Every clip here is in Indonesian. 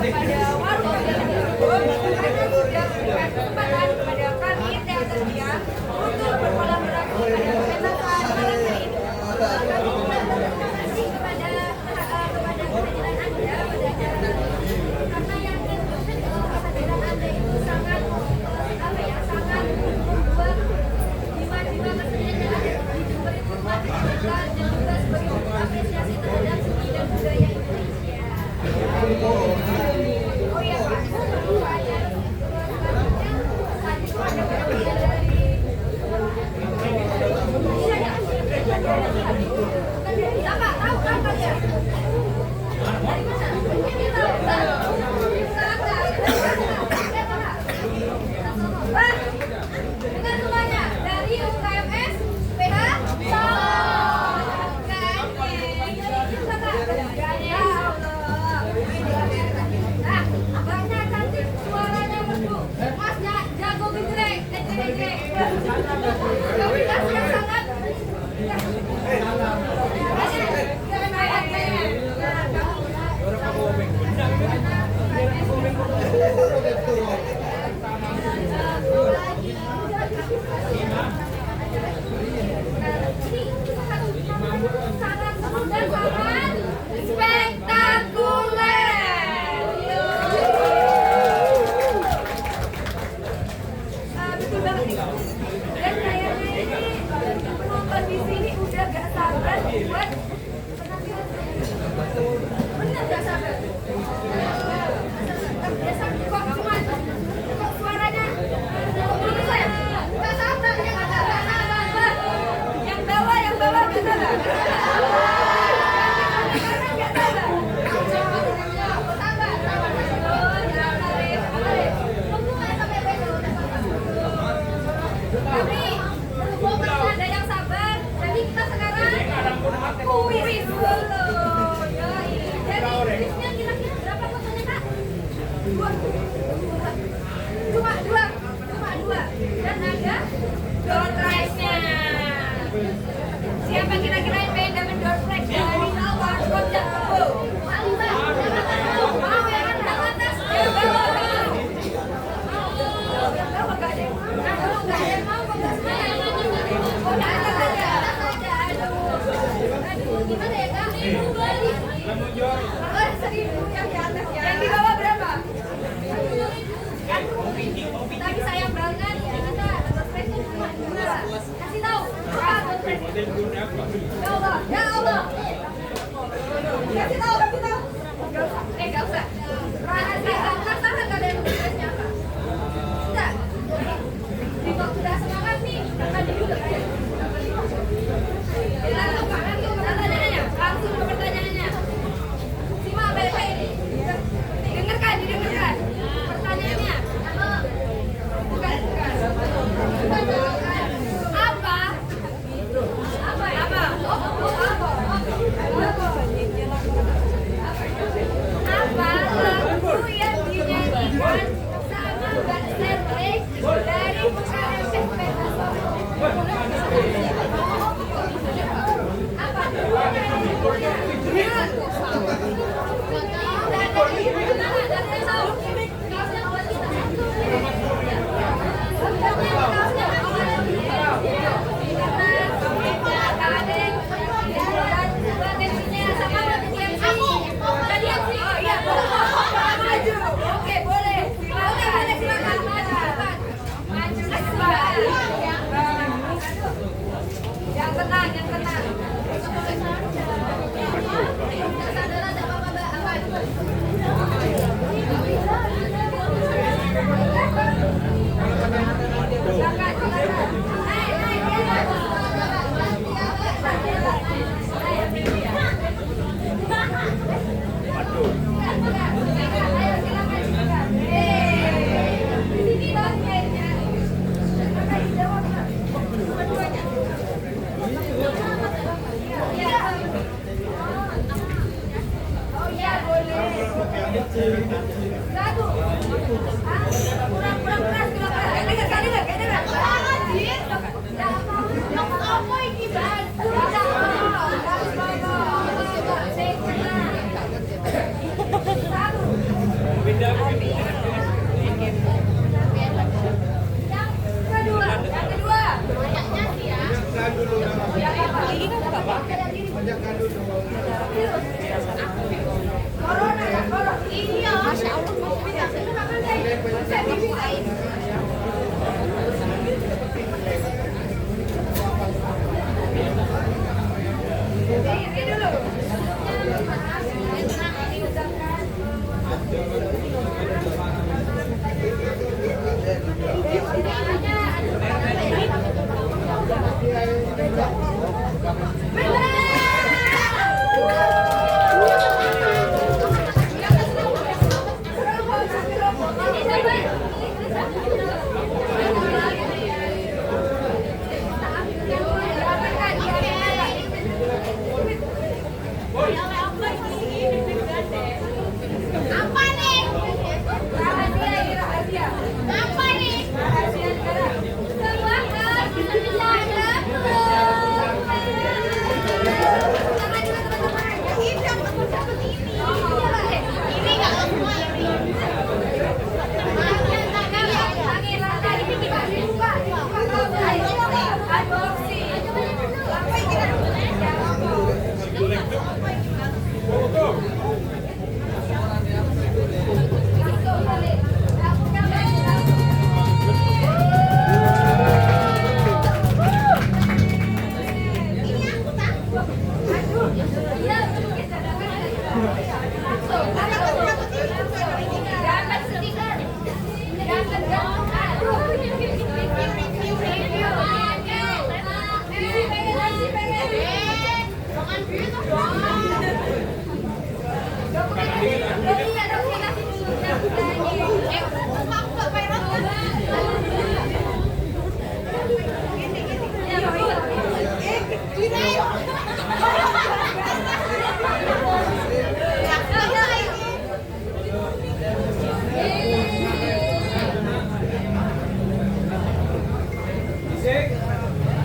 kepada warga karena sudah memberikan kesempatan kepada kami teater dia untuk berkolaborasi pada pementasan malam hari ini. Kami mengucapkan terima kasih kepada kehadiran Anda pada acara kali ini karena yakin kehadiran Anda itu sangat sangat membuat jiwa-jiwa kesenian yang ada di Jember itu semakin terbuka dan juga sebagai bentuk apresiasi terhadap seni dan budaya Indonesia. Oh iya Pak, selanjutnya saat itu ada bagian dari siapa? Tahu kan kalian? Dari mana? Ini tahu kan? Wah, dengar semuanya dari UKMS PH Solo. Kan? Ya Allah. Nah, Mbaknya cantik, suaranya merdu, Masnya jago gejreng, gejreng. Komunitas yang sangat sangat seru dan sangat spektakuler. Betul banget nih. Dan kayaknya ini penonton di sini udah gak sabar buat penampilan. Bener gak sabar? Kok cuma kok suaranya menurut saya gak sabar, gak sabar. Yang bawah gak sabar. Karena gak sabar. Sabar. Oh, jangan Arif. Tunggu ya sampai besok. Tapi berhubung masih ada yang sabar, jadi kita sekarang kuis dulu. Yoi. Jadi kuisnya kira-kira berapa fotonya Kak? Cuma dua. Dan ada door prize-nya. Siapa kira-kira yang pengen dapat door prize dari awal kocak kebo? Mau yang atas yang bawah mau. Yang bawah nggak ada yang mau. Kalau nggak ada yang mau kok nggak semuanya. Oh nggak ada. Aduh, gimana ya Kak? Oh 1.000 yang di atas ya. Yang di bawah berapa? Tapi sayang banget ternyata door prize-nya cuma 2. Kasih tahu. Coba.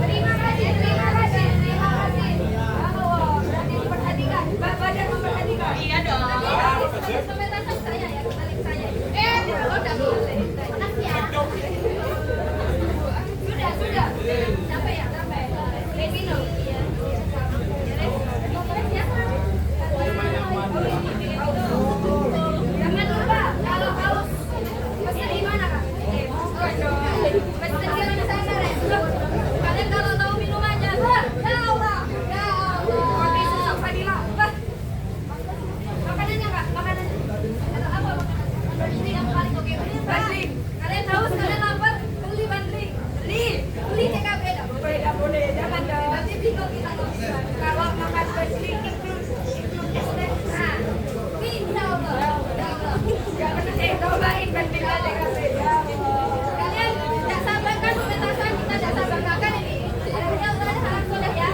Terima kasih, terima kasih, terima kasih. Oh, berarti memperhatikan, badan memperhatikan. Iya dong. Pementasan saya ya, balik saya. Udah boleh. Makasih ya. Sudah. Sampai ya, sampai. Minum. Iya. Jangan lupa kalau haus pesen di mana kak? Pesen di mana sana deh. Kalian kalau tahu minumannya, ya Allah. Kopi susah Fadila. Makanannya kak, makanannya. Atau apa makanan? Ini yang paling oke. Bandring. Kalian haus, kalian lapar, beli bandring. Beli TKB. Boleh. Jangan dong. Nanti bingung kita tuh. Kalau makan bandring include nah, insya Allah. Cobain bandring aja kalian tidak sabar kan pementasan kita tidak sabar makan ini. Sudah ya. Sama sudah ya.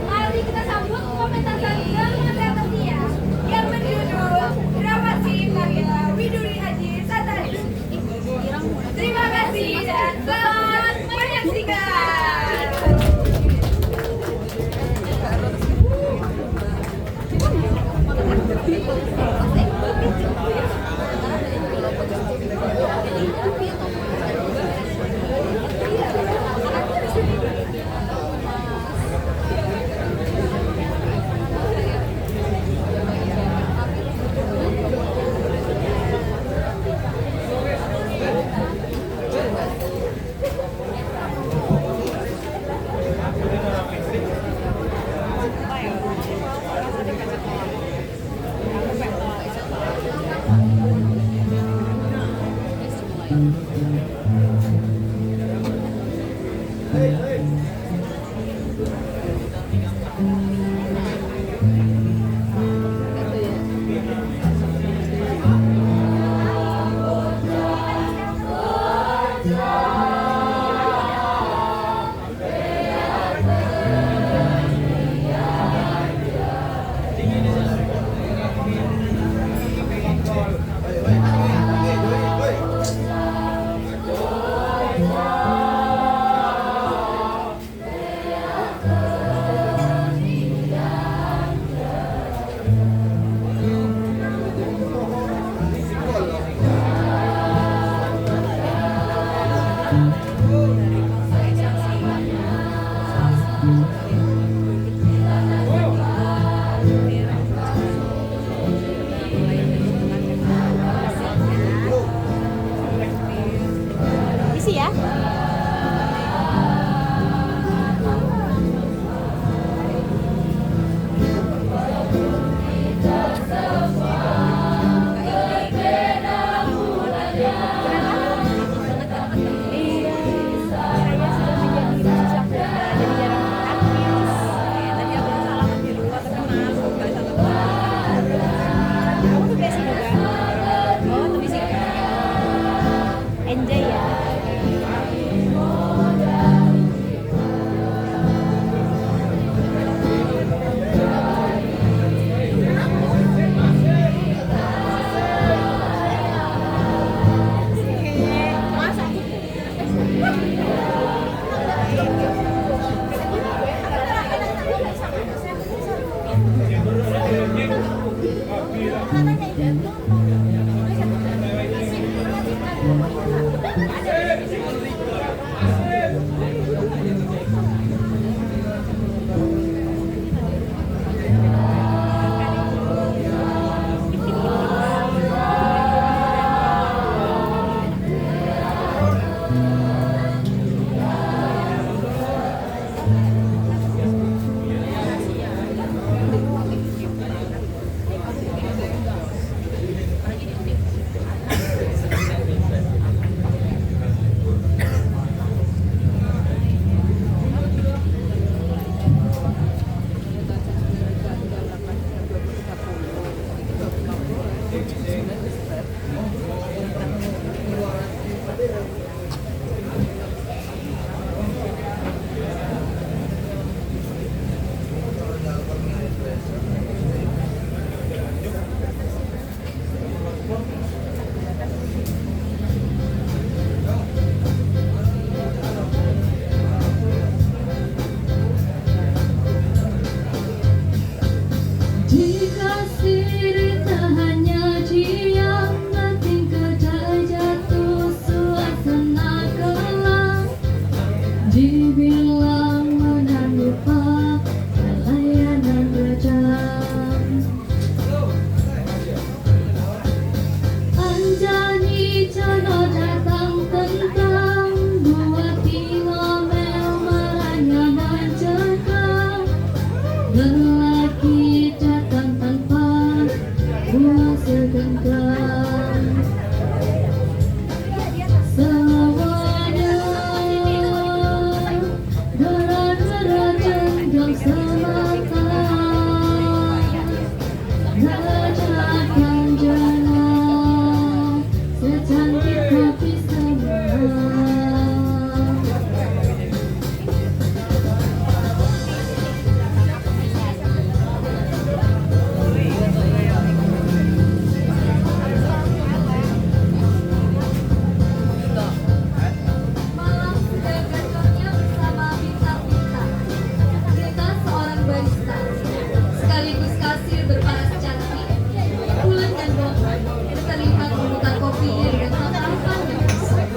Mari kita sambut pementasan dengan ya. Yang berjudul drama Karya Widuri Haji Satari. Terima kasih dan selamat menyaksikan. Isi ya. Enjoy ya. segenggam semuanya gara-gara genggam semata menjadikan jalan secantik kopi semua. Malam sudah gacornya bersama bintang-bintang. Kita seorang barista, sekaligus kasir berparas cantik. Bulan dan Bogor terlihat memutar kopinya dengan tatapan yang besar.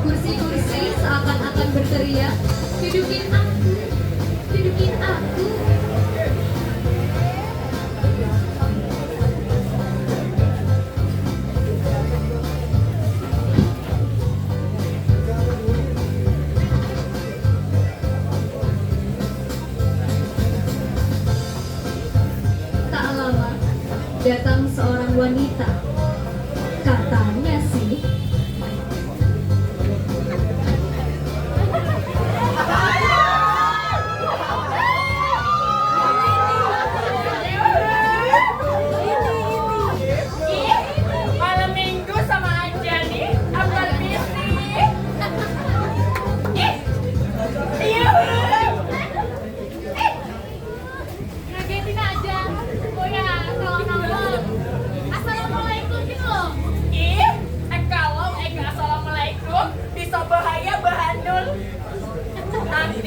Kursi-kursi seakan-akan berteriak, "Hidukin aku, hidukin aku." Tak lama, datang seorang wanita. Katanya sih, Malam minggu sama aja nih, apa lebih sih? Iya. ngagetin aja. Oh ya, kalau nongol. Assalamualaikum gitu loh. Kalau assalamualaikum bisa bahaya bahanul. Nanti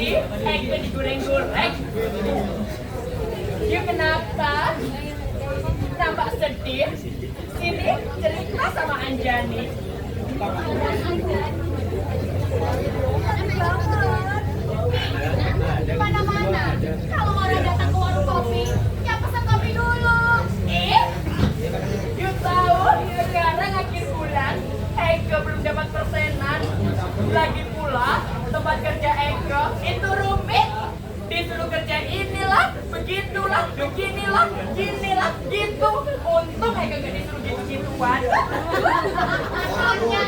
digoreng-goreng. You kenapa? Nampak sedih? Sini cerita sama Anjani. Mana-mana. Kalau orang datang ke warung kopi, ya pesan kopi dulu. You tahu sekarang akhir bulan Eko belum dapat persenan. Lagi pula tempat kerja Eko itu rumit. Disuruh kerja inilah, begitulah, beginilah, ginilah, gitu. Untung Eko gak disuruh gitu-gituan. Makanya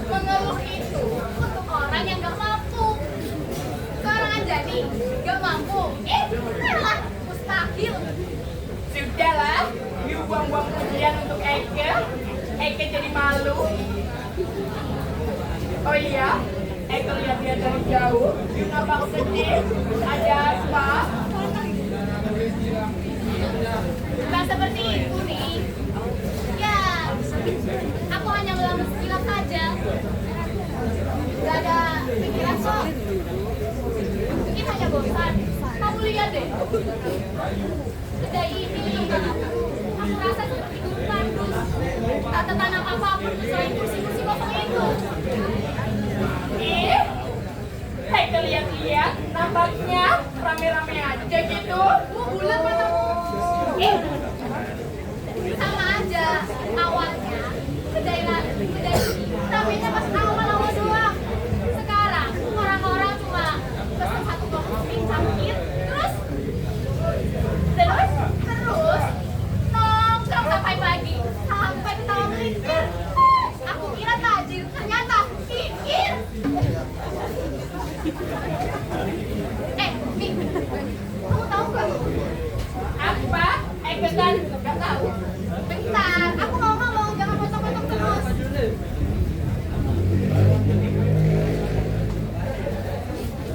mengeluh itu untuk orang yang gak mampu. Sekarang aja nih, gak mampu. Elah, mustahil. Sudahlah, you buang-buang pujian untuk Eko. Eko jadi malu. Oh iya, Eko lihat dia dari jauh. You nampak sedih. Ada apa? Bukan seperti itu nih. Ya, aku hanya melamar sekilas saja. Gak ada pikiran kok. Mungkin hanya bosan. Kamu lihat deh. Kedai ini, aku rasa seperti guru kardus. Tak tertanam apapun selain kursi-kursi kosong itu. Eko lihat-lihat, nampaknya rame-rame aja gitu. Bulan matamu. Sama aja. Awalnya kedai ini ramenya pas awal-awal doang. Sekarang orang-orang cuma pesen satu kopi sakit, terus nongkrong sampai pagi, sampai ketawa melintir. Aku kira tajir, ternyata kikir. Nih, kamu tahu gak? Apa? Eko kan gak tahu. Bentar, aku mau ngomong, jangan potong-potong terus.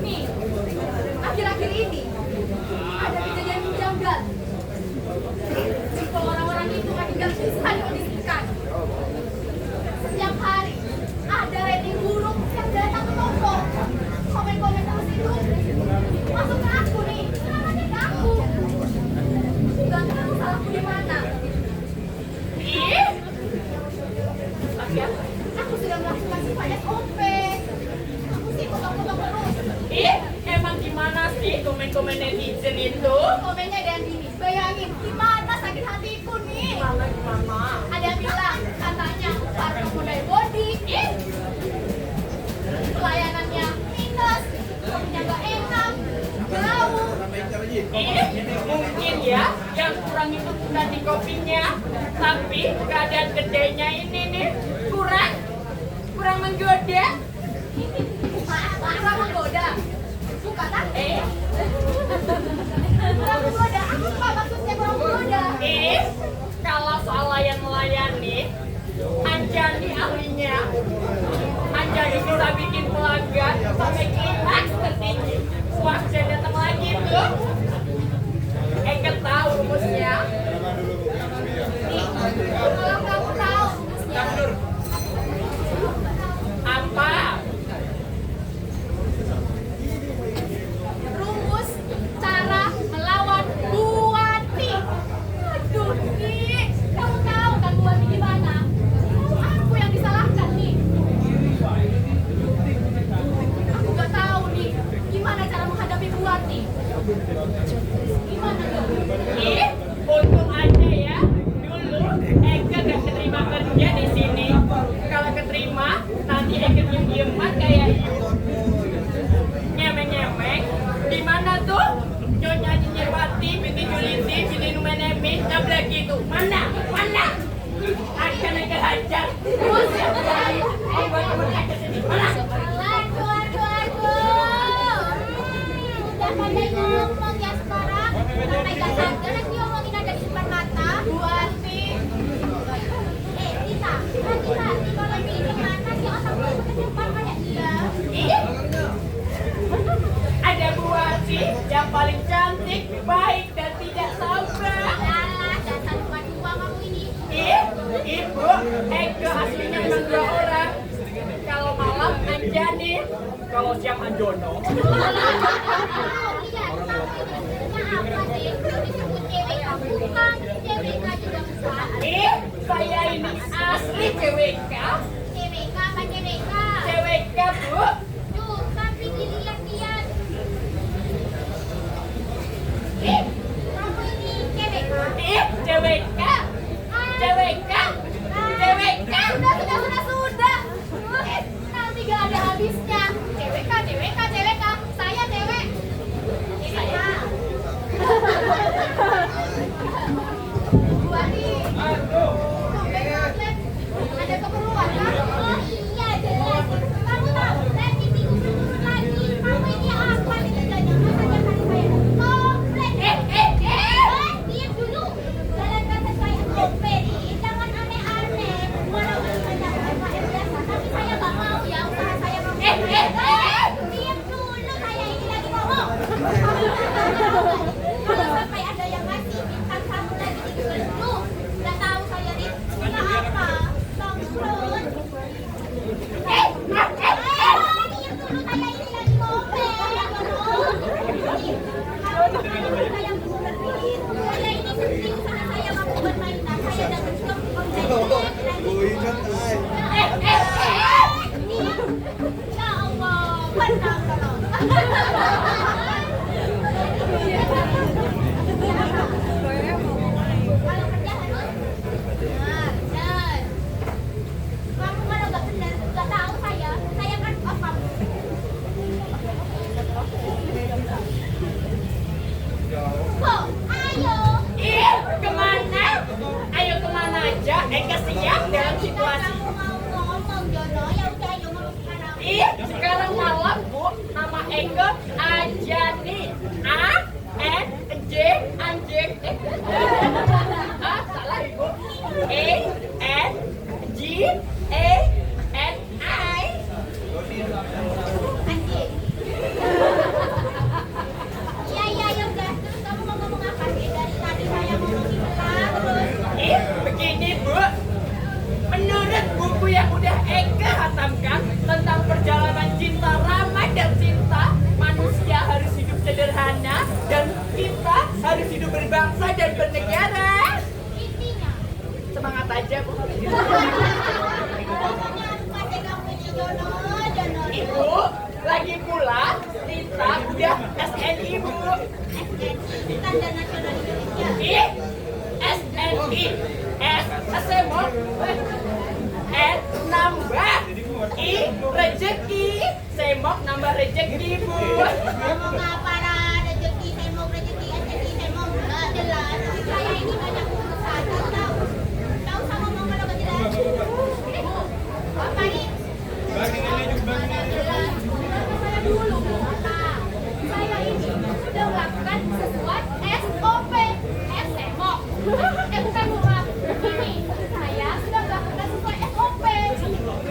Nih, akhir-akhir ini ada kejadian menjanggal. Jika orang-orang itu meninggal susah dikondisikan. Setiap hari ada rating buruk yang datang ke toko. Komen-komen terus itu masuk ke aku nih, kenapa nih ke aku? Bukan kamu salahku kurang itu bukan di kopinya, tapi keadaan gedenya ini nih kurang menggoda. Kurang menggoda. Suka kan? Kurang menggoda. Apa maksudnya kurang menggoda? Kalau soal melayani, Anjani ahlinya. Anjani bisa bikin pelanggan sampai klimaks tertinggi. Puasnya datang lagi tuh. Eke tahu rumusnya. Kalau kamu tahu rumusnya. Apa? Rumus cara melawan Buati. Aduh, Nih. Kamu tahu kan Buati gimana? Aku yang disalahkan nih. Aku gak tahu nih. Gimana cara menghadapi Buati? Gimana tuh? Untung aja ya. Dulu Eke gak keterima kerja di sini. Kalau keterima, nanti Eke diem-dieman kayak Yu. Nyemeng-nyemeng. Di mana tuh? Nyonya Nyinyirwati, Binti Juliti, Binti Numenemi, Nabla gitu. Mana? Akan Eke hajar. Terus ya, buat Eke sini. Mana? Udah pada ngomong ya sekarang. Sampai gak sadar lagi ngomongin ada di depan mata. Buati. Tita, hati-hati kalau di mana sih otak lu ke depan kayak dia. Ada Buati yang paling cantik, baik dan tidak sabar. Alah, dasar dua kamu ini. Ibu, Eke aslinya memang 2 orang. Kalau malam Anjani, kalau siang Anjono. Lihat, kenapa sih? Disebut cewek kamu bukan CWK juga bukan. Saya ini asli CWK. CWK apa CWK? CWK, Bu. Tuh, tapi dilihat-lihat. Kamu ini CWK? CWK. CWK. CWK. Sudah. Nanti gak ada habisnya. CWK. Saya cewek. CWK. Buati. Tumben banget. Ada keperluan kan? Oh iya jelas. Kamu tahu, saya minggu turun lagi. Kamu ini apa nih kerjanya? Masa dia kasih saya komplain? Diam dulu. Jalan kata saya komplain. Jangan aneh-aneh. Walaupun saya UMKM biasa, tapi saya gak mau ya usaha saya ngomong. Diam dulu, saya ini lagi ngomong. Kalau sampai ada yang ngasih bintang kamu lagi di Google, gak tahu saya nih kena apa. Bangkrut. Diam dulu, saya ini lagi ngomong. Kalau saya benerin, saya ini serius karena saya mau bermainan. Saya dapat job di konten. Ya Allah, benar kalau. Kalau kerja harus benar. Kamu kalau nggak benar, nggak tahu saya kan off kamu. Kok, ayo. Kemana? Ayo kemana aja? Eke siap dalam situasi. Kamu mau ngomong Jono, ya udah ayo ngomong sekarang. Sekarang malam, Bu. Nama Eke Anjani. A-N-J anjing. Salah Ibu. A-N-G-A-N-I. Anjing. Iya, ya udah. Terus kamu mau ngomong apa sih? Dari tadi saya ngomongin belah terus. Begini, Bu. Menurut buku yang udah Eke hatamkan tentang perjalanan cinta ramah dan cinta, manusia harus hidup sederhana dan kita harus hidup berbangsa dan bernegara. Intinya. Semangat aja, Bu. Pokoknya kasih kamu ini Jono. Ibu, lagi pula Rita udah SNI, Bu. Standar Nasional Indonesia. SNI. S semok. N nambah. I rezeki. Semok nambah rezeki, Bu. Ngomong apa lah, rezeki, semok, rezeki, SNI, semok, nggak jelas. Saya ini banyak urusan, tahu? Tahu sama ngomong kalau nggak jelas. Apa nih? Mana jelas? Saya dulu, Pak. Saya ini sudah melakukan sesuai SOP. SMO. Bukan murah. Ini saya sudah melakukan sesuai SOP.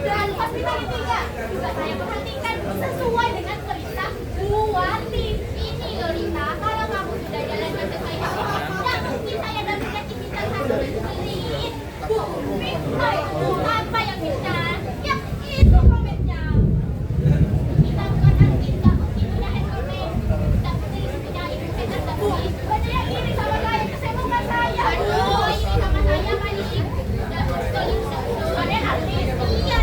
Dan hospitality-nya juga saya perhatikan sesuai dengan perintah Bu Wati. Ini Lolita, kalau kamu sudah jalankan sesuai SOP, nggak mungkin saya dan Bunda Cipta satu menit. Bu, Bu, apa yang bisa? Ya, itu komennya. Kita bukan admin, nggak mungkin punya SOP. Nggak mungkin punya ibu hebat, nggak mungkin. Baca yang ini sama saya, saya bukan saya. Aduh, ini sama saya paling. Nggak betul, soalnya admin. Iya.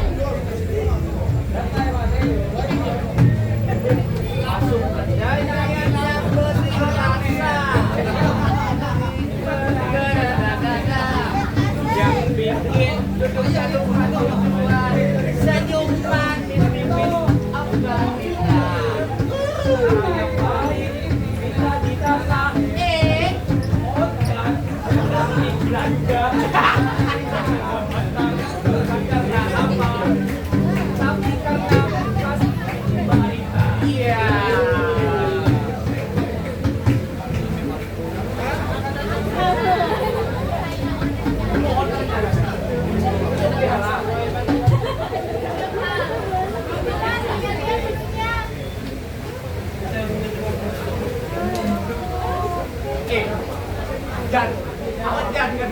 Dan awan jangan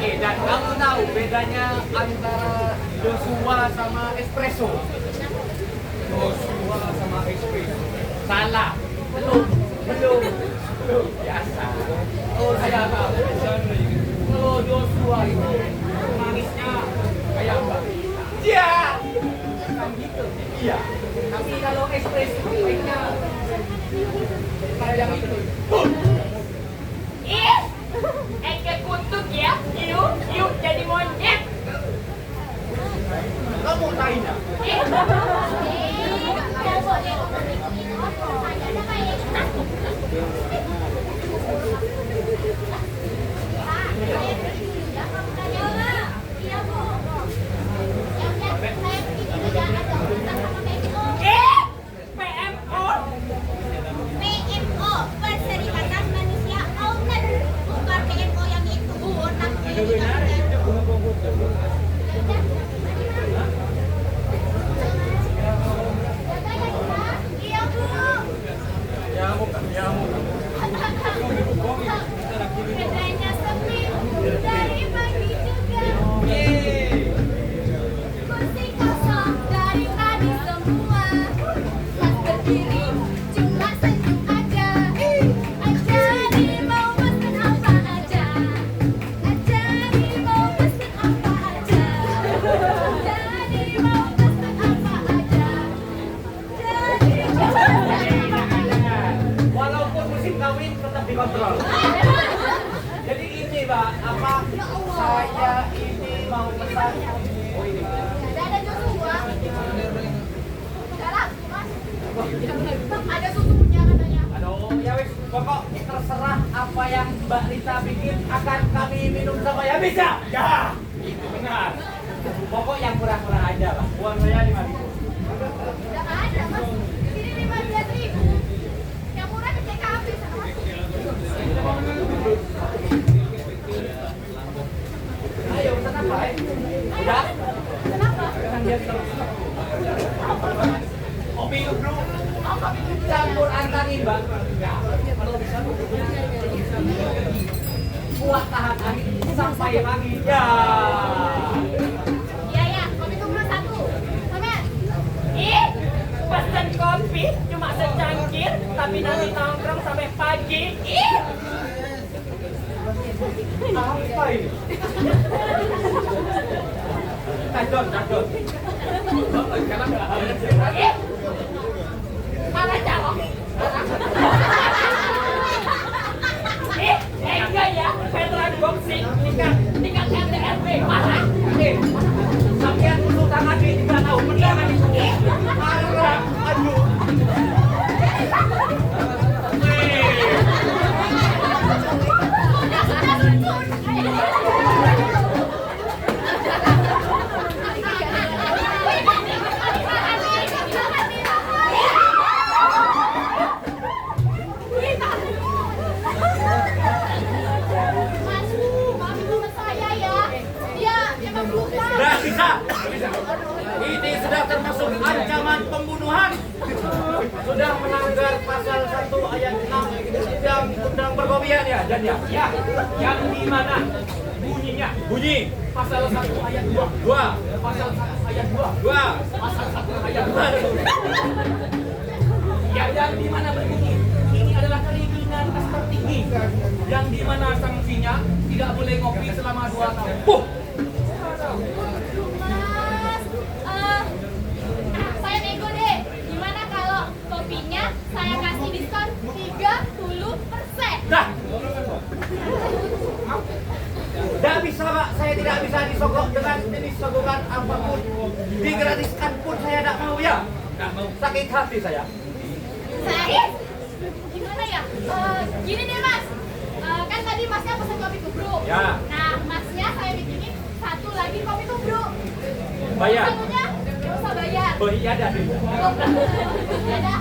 dan kamu tahu bedanya antara Joshua sama espresso? Joshua sama espresso. Salah. Belum. Biasa. Oh, saya tahu. Kalau Joshua itu manisnya kayak Mbak. Iya. Kan gitu. Iya. Tapi kalau espresso kayaknya kayak itu. Eke kutuk ya, yuk jadi monyet. Kamu tanya. PMO, Perserikatan Manusia Owner, bukan PMO yang itu, Iya, Bu. Kedainya sepi dari pagi juga. Kursi kosong dari tadi semua. Pas berdiri cuma senyum aja. Ajari mau pesen apa aja. Ajari mau pesen apa aja. Jadi mau pesen apa aja. Walaupun musim kawin tetap dikontrol. Jadi ini Mbak, apa saya ini mau pesan? Oh ini. Ada Joshua. Udah laku, Mas. Ada susunya katanya. Aduh, ya wis, pokok terserah apa yang Mbak Rita bikin akan kami minum sama ya bisa. Ya, itu benar. Pokok yang murah-murah aja lah. Uang saya 5.000. Udah ada, Mas. Ini 15.000. Yang murah kecil habis, Mas. Ayo, pesan apa? Udah? Kenapa? Kopi dulu. Campur antarin Mbak. Kalau bisa kuat tahan angin sampai pagi. Ya. Iya, kopi tumbler 1. Samet. Pesen kopi cuma secangkir, tapi nanti nongkrong sampai pagi. Apa ini? Tajot. Mana calon? Enggak ya, veteran boxing tingkat RT RW mana? Sampai dulu tangan di 3 tahun mendangan itu. Marah, aduh. ajannya. Ya, yang di mana bunyinya? Bunyi. Pasal 1 ayat 2. 2. Pasal 1 ayat 2. 2. Pasal 1 ayat 2. Ya, yang di mana berbunyi? Ini adalah keringanan tertinggi. Yang di mana sanksinya tidak boleh ngopi selama 2 tahun. Mas, saya nego deh. Gimana kalau kopinya saya kasih diskon 30%? Dah. Tidak bisa, Pak. Saya tidak bisa disogok dengan jenis sogokan apapun. Digratiskan pun saya tidak mau ya. Tidak mau. Sakit hati saya. Saya? Gimana ya? Gini deh mas, kan tadi masnya pesan kopi tubruk. Ya. Nah masnya saya bikinin satu lagi kopi tubruk. Bayar. Satunya nggak usah bayar. Oh iya ada. Beda,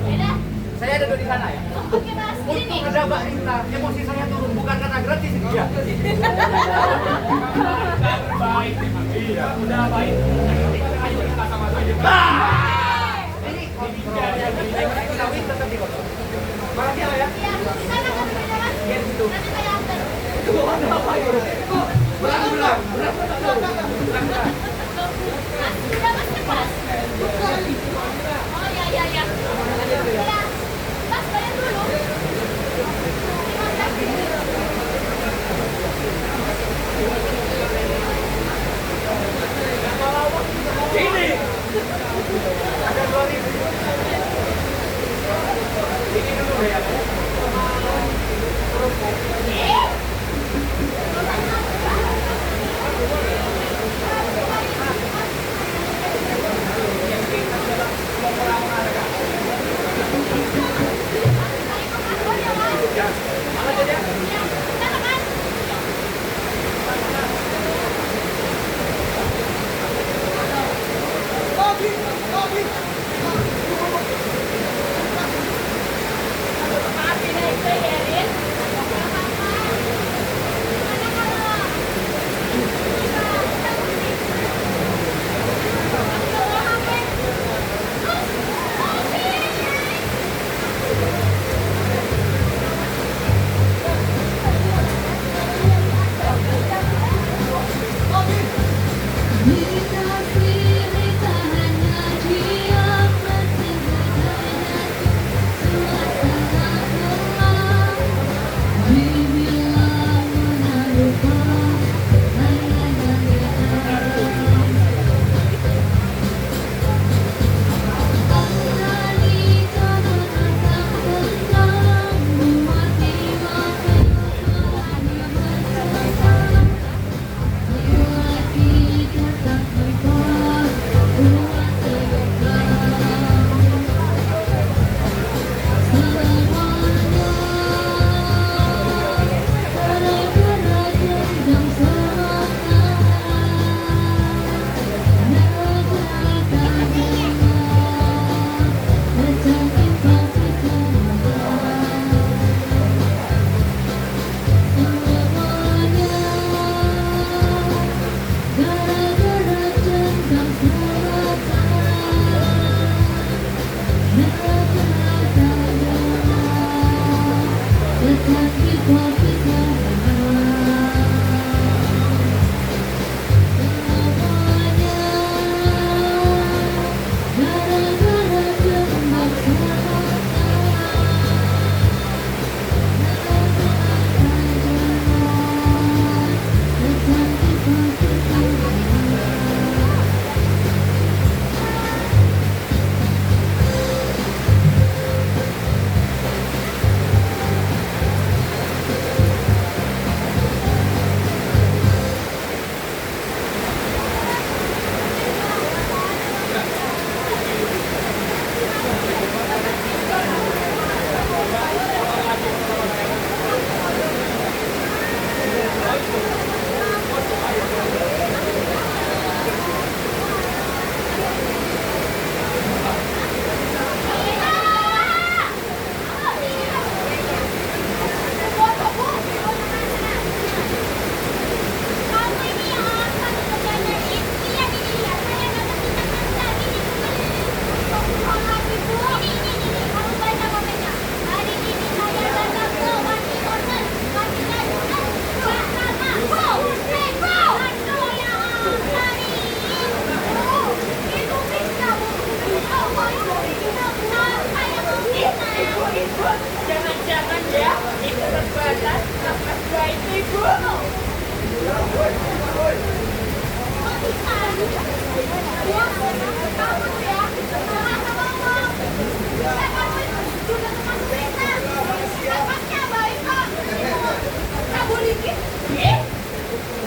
beda. Saya duduk di sana ya. Oke mas, gini nih. Untuk ngedabak Inta, emosi saya turun bukan karena gratis ini ya. Baik, iya, udah baik. Ayo kita sama-sama. Ini kontrol yang kawin tetap di kontrol. Makasih ya. Iya, di sana kopinya mas. Iya di situ. Nanti saya antar. Berat. Mas, udah mas cepat. Oh iya iya iya. Iya. Mas bayar dulu. Terima kasih. Ini. Ada 2.000. Ini dulu ya. Eh?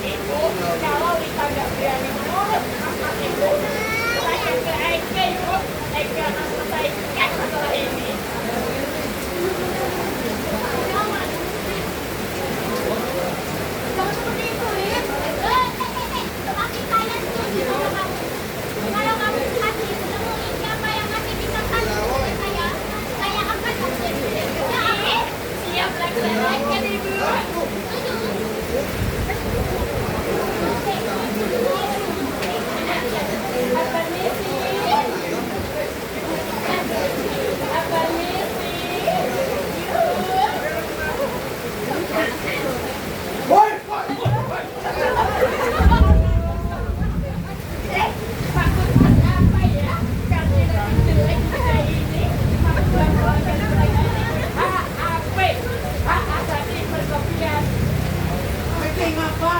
Ibu, kalau Lita nggak berani menurut sama ibu, saya ke Eka ibu. Eka akan selesaikan masalah ini. Jangan seperti itu, Lin. Tapi saya setuju sama kamu. Kalau kamu masih menemui siapa yang masih bisa kasih ke saya akan menjadi kerja. Siap laksanakan ibu. Apa misi? Apa misi? Maksudnya apa ya? Karena jelek kerja ini, membuat HAP, hak asasi perkopian. Penting apa?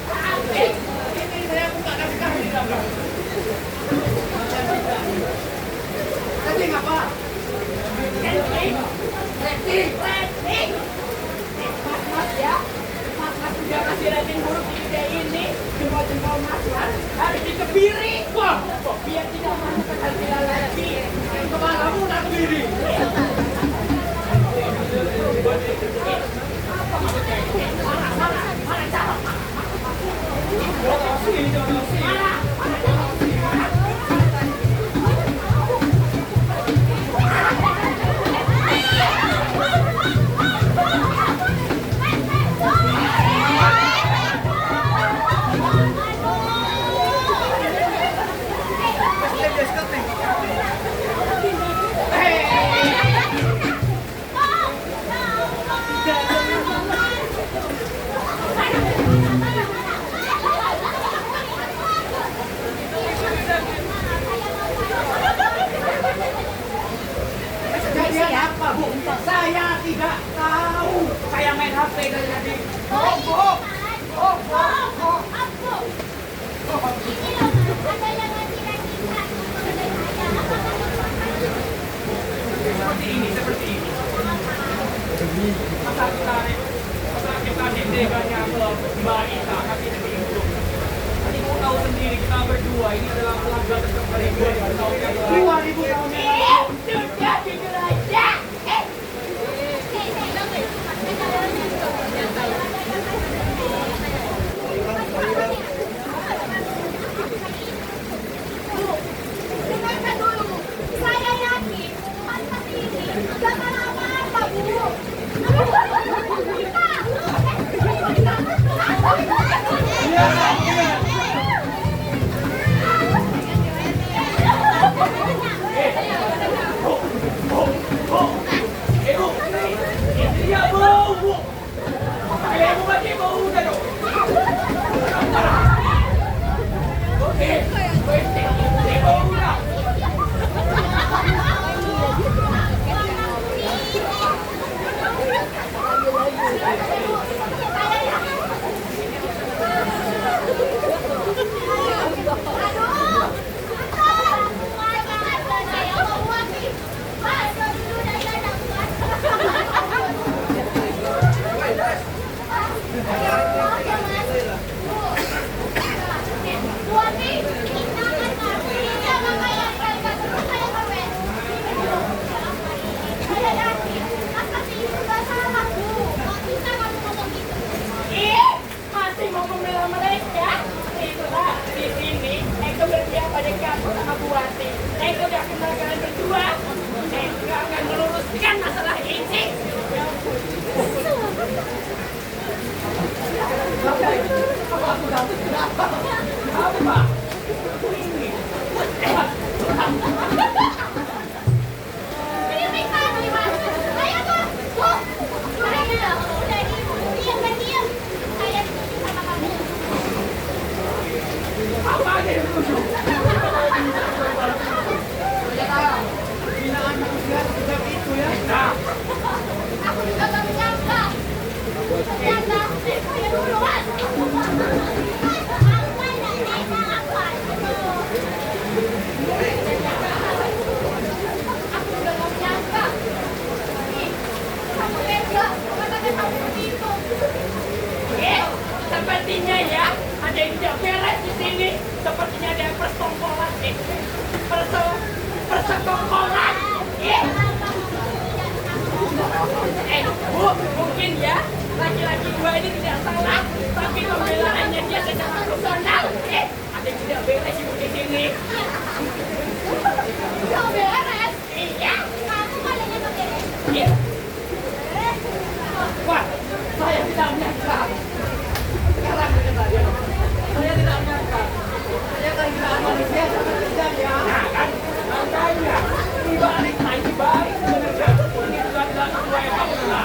HAP. Ini saya buka kasih di dalam. Penting apa? Rating. Mas ya, Mas udah kasih rating buruk di ide ini. Jempol-jempol Mas harus dikebiri. Wah, Biar tidak masuk ke hati lagi. kepalamu nak berdiri. Mana cara? Kejadian apa, Bu? Saya tidak tahu. Saya main HP dari tadi. Seperti ini. Masa kita dendeganya ke Mbak Ita, kami jadi itu. Tadi kamu tahu sendiri, kita berdua ini adalah pelanggan terbaik 2000 tahun yang lalu. 2000 tahun yang lalu. Sudah jujur aja. Dengarkan dulu, saya yakin pantas ini gak salah apa-apa, Bu. Dia bau, Bu. Kalian mau mati bau udah dong. Oke, dia bau udah. Masih mau membela mereka? Itulah di sini. Eko berpihak pada kamu sama Buati. Eko udah kenal kalian berdua. Eko akan meluruskan masalah ini. Apa? Apa aja yang lucu? Binaan manusia sejak itu ya. Nah, Aku juga gak menyangka. Ternyata Sepertinya ada persekongkolan. Persekongkolan. Bu, mungkin ya laki-laki gua ini tidak salah, tapi pembelaannya dia secara personal. Ada yang tidak beres ibu di sini. Gak beres. Iya. Kamu malah yang gak beres. Iya. Wah, saya tidak menyangka. Sekarang saya tidak menyangka. Saya kan tidak manusia sebenarnya ya. Nah kan, makanya di balik sebenarnya ini sudah tidak sesuai fakta.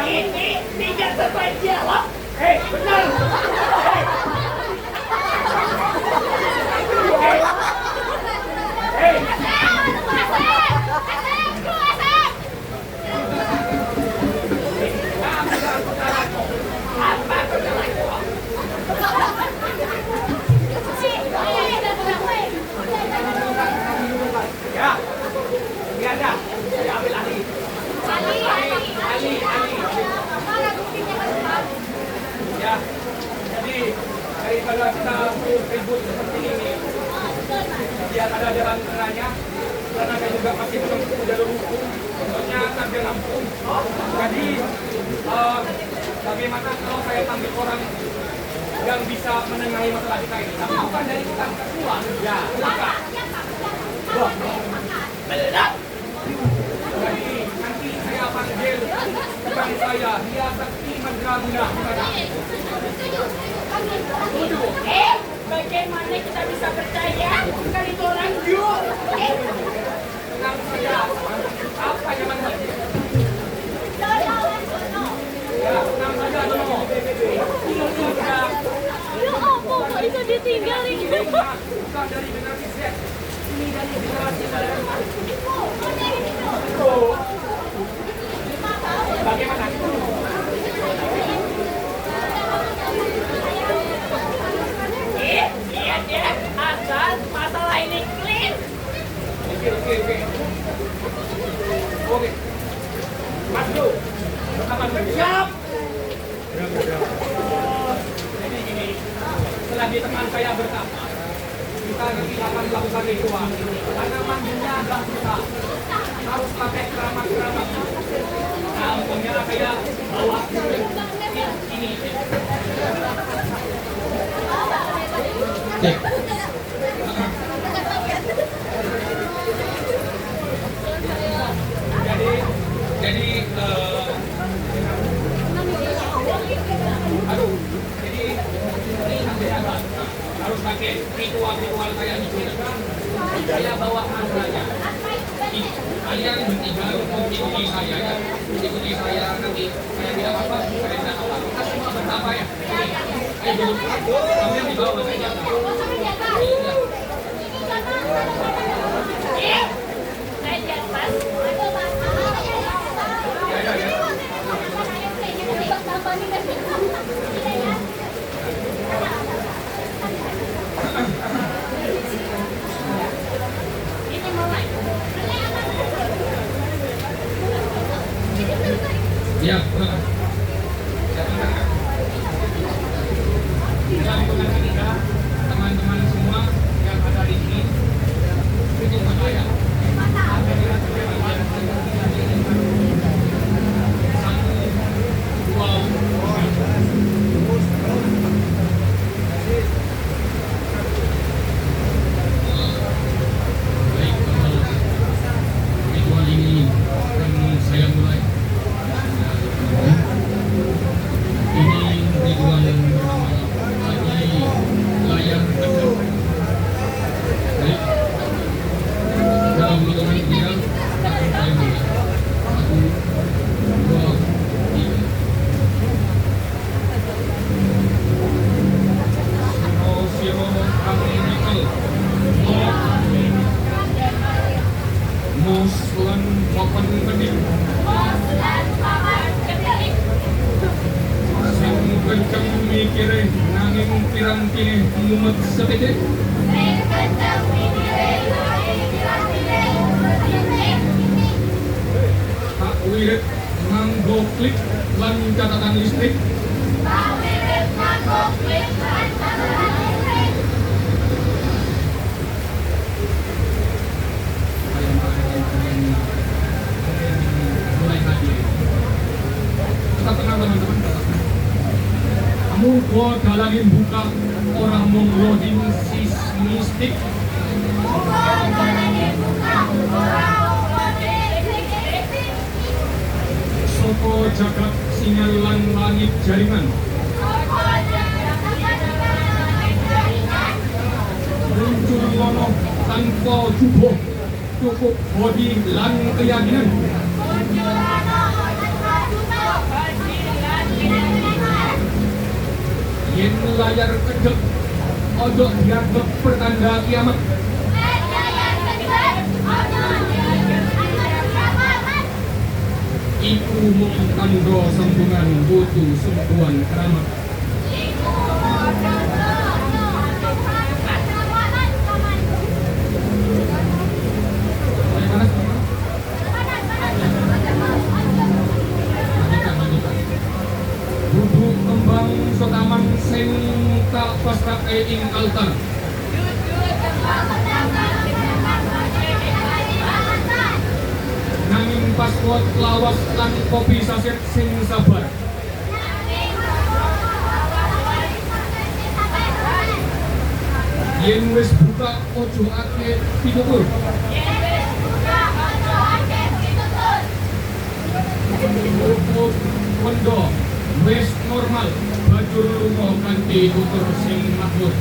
Ini tidak sesuai dialog. Benar. Ya, ini ada. Saya ambil Ali. Ya, jadi daripada kita ribut seperti ini, biar ada jalan tengahnya. Karena saya juga masih menempuh jalur hukum, contohnya sambil Lampung. Jadi, bagaimana kalau saya panggil orang yang bisa menengahi masalah kita ini? Tapi bukan dari tukang uang. Ya, bukan. Wah, benar. Jadi nanti saya panggil tukang saya, dia Sakti Mandraguna. Bagaimana kita bisa percaya kalau itu orang jujur? Tenang saja, apa yang mana? Ya, tenang saja Dono. Ini sudah Ya ampun, kok bisa ditinggalin? bukan dari generasi Z. Ini dari generasi saudara. Bagaimana? Lihat ya, asal masalah ini clean. Oke. Mas Bro, rekaman siap. Jadi gini, selagi teman saya berkata, kita nanti akan melakukan ritual. Karena mandinya agak susah, harus pakai keramat-keramat. Nah, untungnya saya bawa ini. Jadi harus pakai ritual kayak gitu. Saya bawa mantranya. Kalian bertiga ikuti saya ya. Ikuti saya nanti saya tidak apa-apa, saya tidak apa. Kita semua bertapa ya. Ayo dulu. Kalian di bawah saja. Saya di atas. Ini mulai. Ya. Dalam ketiga, teman-teman semua yang ada di sini, itu saya. Ritual ini akan saya mulai. Ini ritual yang bernama Lagi Layar Kedap. Baik. Dalam hitungan 3 akan saya mulai. 1, 2, 3. Siro kami nikel. Muslan papan gede. Sing kenceng mikire nanging pirang-pire mumet sepede. Tak wirid nganggo klik lan catatan listrik. tapi namanya teman-teman. Kamu gua dalangin buka orang mengloading mistik. Soko jagat singalan langit jaringan. Muncul lono tanpa tubuh, cukup body lan keyakinan. Yen layar kedek, ojo dianggap pertanda kiamat. Iku mung kanggo sambungan butu sumpuan keramat. Budu kembang sotaman sing tak pastake ing altar. Nanging pas kuat lawas lan kopi saset sing sabar. Yen wis buka ojo ake pitutur. Cukup kondo wis normal bajur lunga kanthi tutur sing makmur.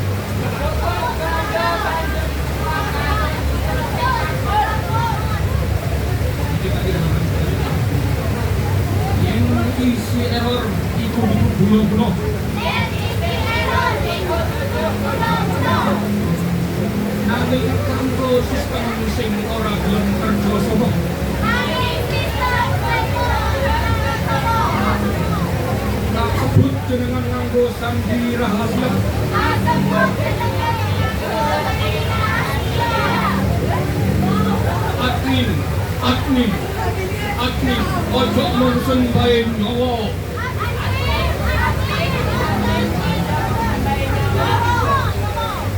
Yen isi error iku bunuh-bunuh. Nanging kanggo sistem sing ora gelem kerja sombong. Tak sebut jenengan nganggo sandi rahasia. Admin, ojo monsen bae nyawa.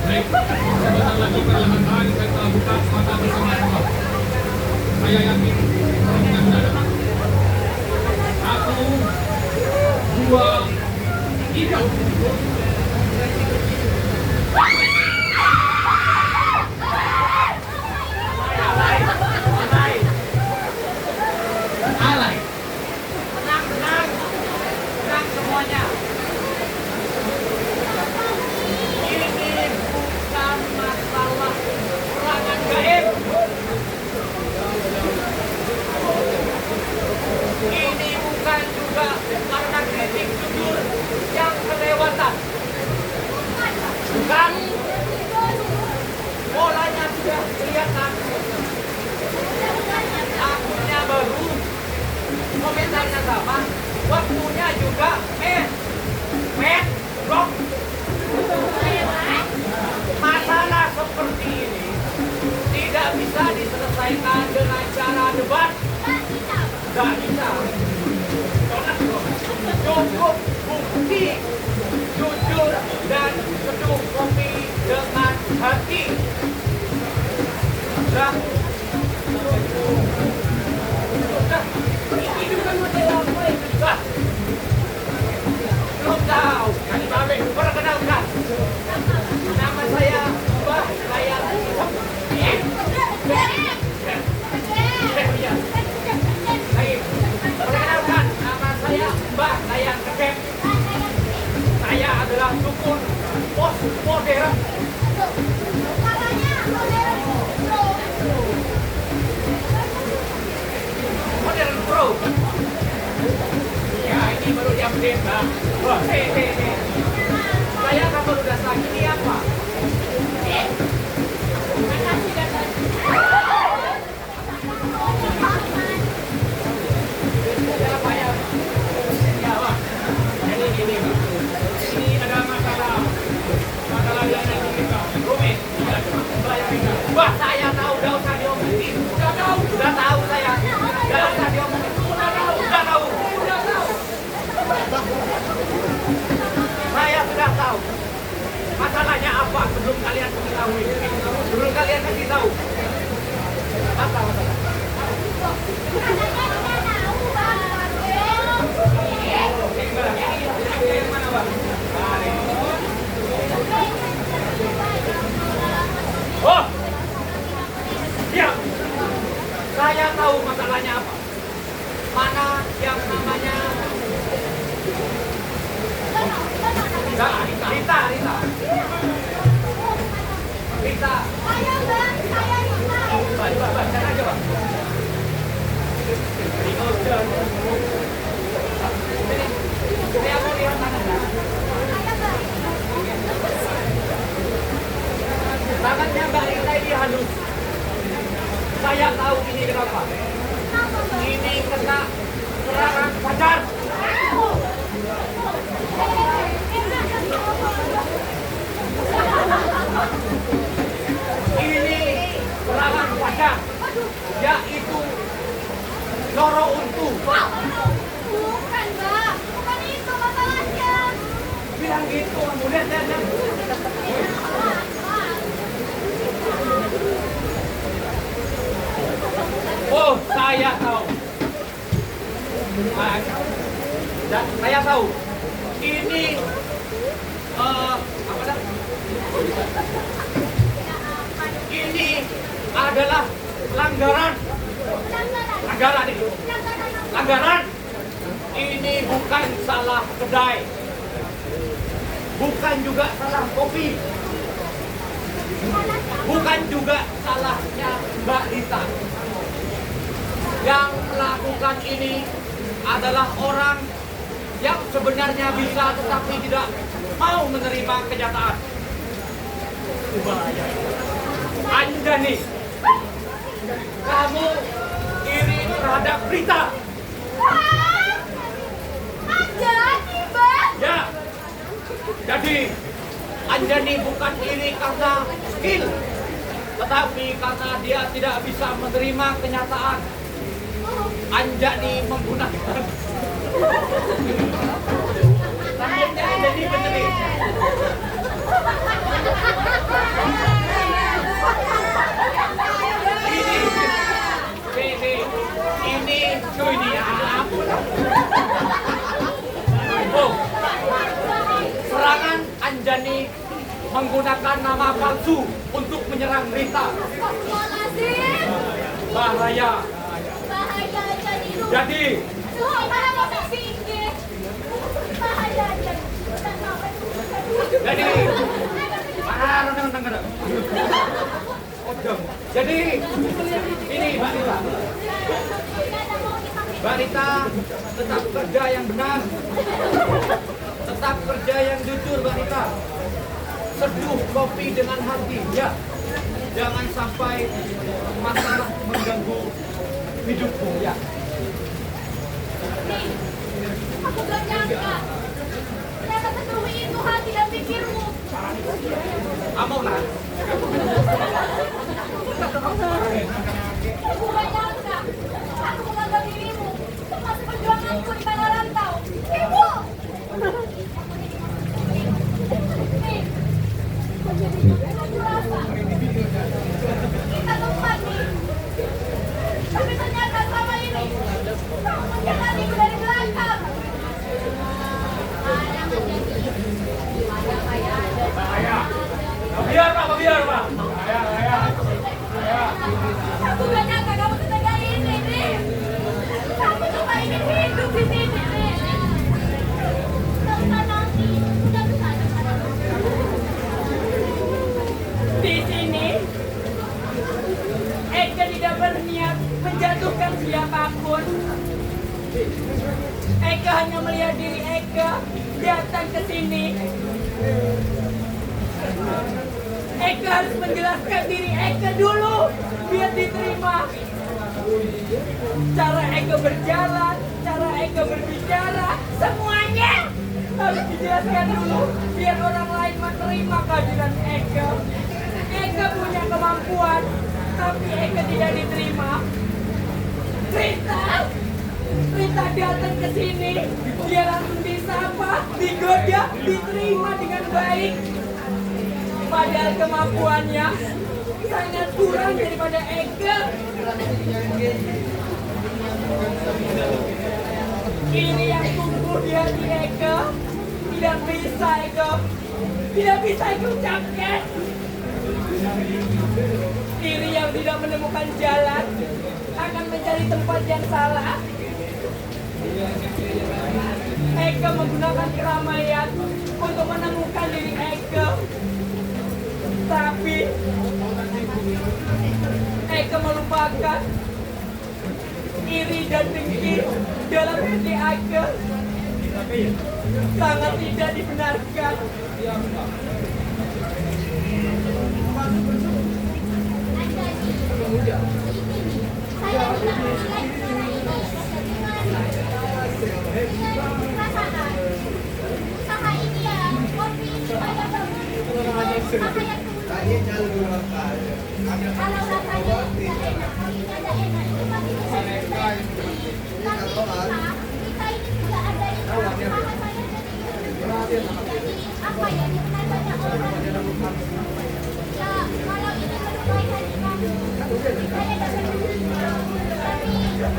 Baik, sebentar lagi perlahan kita buka mata bersama-sama. Saya yakin dengan dalam 1, 2, 3. Alay. Tenang semuanya. Ini bukan masalah serangan gaib. Ini bukan juga karena kritik jujur yang kelewatan. Bukan. Polanya sudah kelihatan. Akunnya baru. Komentarnya sama, waktunya juga rock. Masalah seperti ini tidak bisa diselesaikan dengan cara debat. Gak bisa. Cukup bukti jujur dan seduh kopi dengan hati. Sudah. Ini bukan masalah apa yang susah. Belum tahu. Kami perkenalkan. Nama saya Mbah Layang Hitam. Perkenalkan, nama saya Mbah Layang Kekep. Saya adalah dukun pos modern. Modern Pro. Ya, ini baru di-update, Bang. Wah, saya kalau udah sakit ini apa? Makasih datanya. Ya, apa ya? Ya, Bang. Jadi gini, Bang. Ini ada masalah yang nanti kita rumit. Wah, saya tahu, udah usah diomongin. Udah tahu saya. Udah usah diomongin. Udah tahu. Saya sudah tahu. Masalahnya apa sebelum kalian kasih tahu? Sebelum kalian kasih tahu. Apa masalah? ini apa dah? Ini adalah pelanggaran. Pelanggaran ini. Pelanggaran. Ini bukan salah kedai. Bukan juga salah kopi. Bukan juga salahnya Mbak Rita. Yang melakukan ini adalah orang yang sebenarnya bisa tetapi tidak mau menerima kenyataan. Anjani, kamu iri terhadap Rita. Anjani, Bang. Ya, jadi Anjani bukan iri karena skill, tetapi karena dia tidak bisa menerima kenyataan. Anjani menggunakan rambutnya Anjani benerin. Ini apa? Oh, serangan Anjani menggunakan nama palsu untuk menyerang Rita. Astagfirullahaladzim. Bahaya. Bahaya Anjani itu. Jadi, Bahaya mau singgih. Bahaya Anjani. Jadi ini Mbak Rita. Mbak Rita tetap kerja yang benar, tetap kerja yang jujur Mbak Rita. Seduh kopi dengan hati, ya. Jangan sampai masalah mengganggu hidupmu, ya. Nih, aku gak nyangka. Ternyata sekeruh itu hati dan pikirmu. Kamu lah. Aku gak nyangka. Aku menganggap dirimu termasuk perjuanganku di tanah rantau. Ibu! Nih, aku rasa kita tempat nih. Tapi ternyata selama ini kamu menjalaniku dari belakang. Biar Pak. Aku gak nyangka kamu setega ini, nih. Kamu cuma ingin hidup di sini, nih. Serta nanti, udah bisa Di sini, Eka tidak berniat menjatuhkan siapapun. Eka hanya melihat diri Eka datang ke sini. Eka harus menjelaskan diri Eka dulu biar diterima. Cara Eka berjalan, cara Eka berbicara, semuanya harus dijelaskan dulu biar orang lain menerima kehadiran Eka. Eka punya kemampuan, tapi Eka tidak diterima. Rita datang ke sini, dia langsung disapa, digoda, diterima dengan baik. Padahal kemampuannya sangat kurang daripada Eka. Ini yang tumbuh di hati Eka, tidak bisa Eka ucapkan. Diri yang tidak menemukan jalan akan mencari tempat yang salah. Eka menggunakan keramaian untuk menemukan diri Eka. Tapi Eka melupakan iri dan dengki dalam hati Eka sangat tidak dibenarkan. usaha ini ya, kopi ini banyak banget. Apa yang kalau rasanya tidak enak, kopinya ada enak, itu pasti bisa diklaim. Tapi kita ini juga ada itu, usaha saya jadi apa ya, dikenal banyak orang. Ya, kalau ini melukai hati kamu, saya dapat menerima. Tapi tidak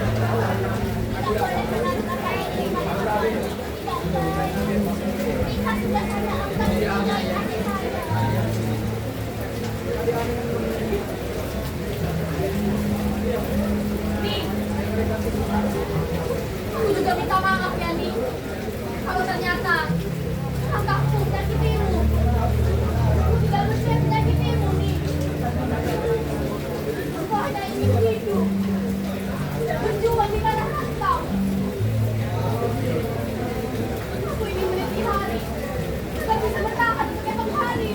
boleh benar-benar kayak ini, tidak boleh. kan sudah saya angkat di kaki saya. Nih, aku juga minta maaf ya nih. Kalau ternyata kakakku menyakitimu, aku tidak bersiap menyakitimu nih. Aku hanya ingin hidup, berjuang di mana rantau. Aku ingin meniti hari, agar bisa bertahan keesok hari.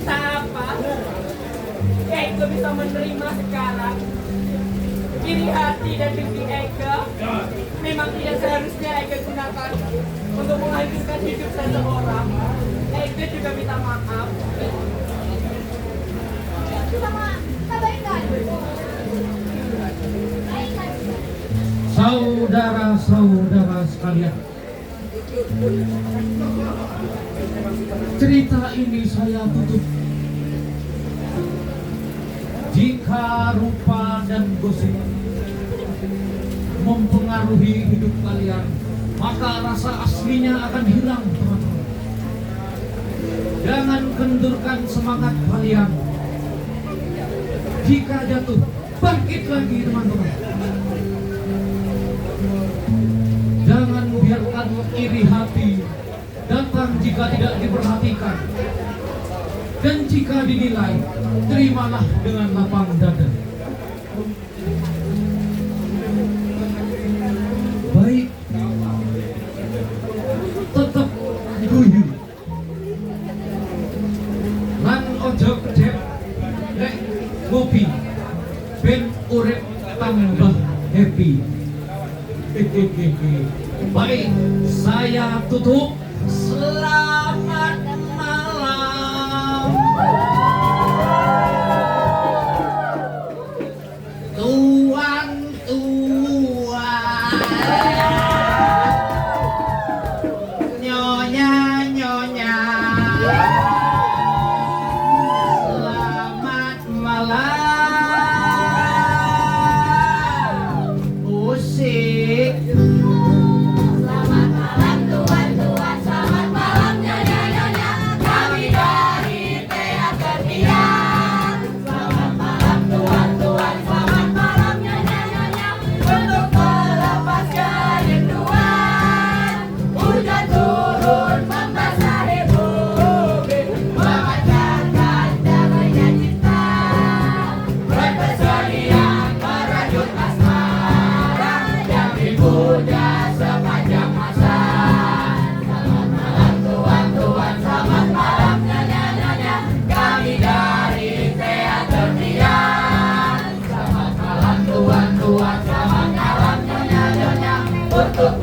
Tak apa, Eke bisa menerima sekarang. Iri hati dan diri Eke memang tidak seharusnya Eke gunakan untuk menghancurkan hidup seseorang. Eke juga minta maaf. Sama kebaikan. Baikkan. Saudara-saudara sekalian, cerita ini saya tutup. Jika rupa dan gosip mempengaruhi hidup kalian, maka rasa aslinya akan hilang, teman-teman. Jangan kendurkan semangat kalian. Jika jatuh, bangkit lagi, teman-teman. Jangan biarkan iri hati datang jika tidak diperhatikan. Dan jika dinilai, terimalah dengan lapang dada. Baik, tetap guyu. Lan ojo kecep, lek ngopi, ben urip tambah happy. Baik, saya tutup. Selamat malam. Tuan-tuan, nyonya-nyonya, selamat malam. Musik. Selamat malam tuan-tuan, selamat malam nyonya-nyonya. Kami dari teater Tiang. Selamat malam tuan-tuan, selamat malam nyonya-nyonya. Untuk melepas kerinduan, hujan turun membasahi bumi, memancarkan damainya cinta, berpesona merajut asmara yang dipuja sepanjang masa. Selamat malam tuan-tuan, selamat malam nyonya-nyonya. Kami dari teater Tiang. Selamat malam tuan-tuan, selamat malam nyonya-nyonya. Untuk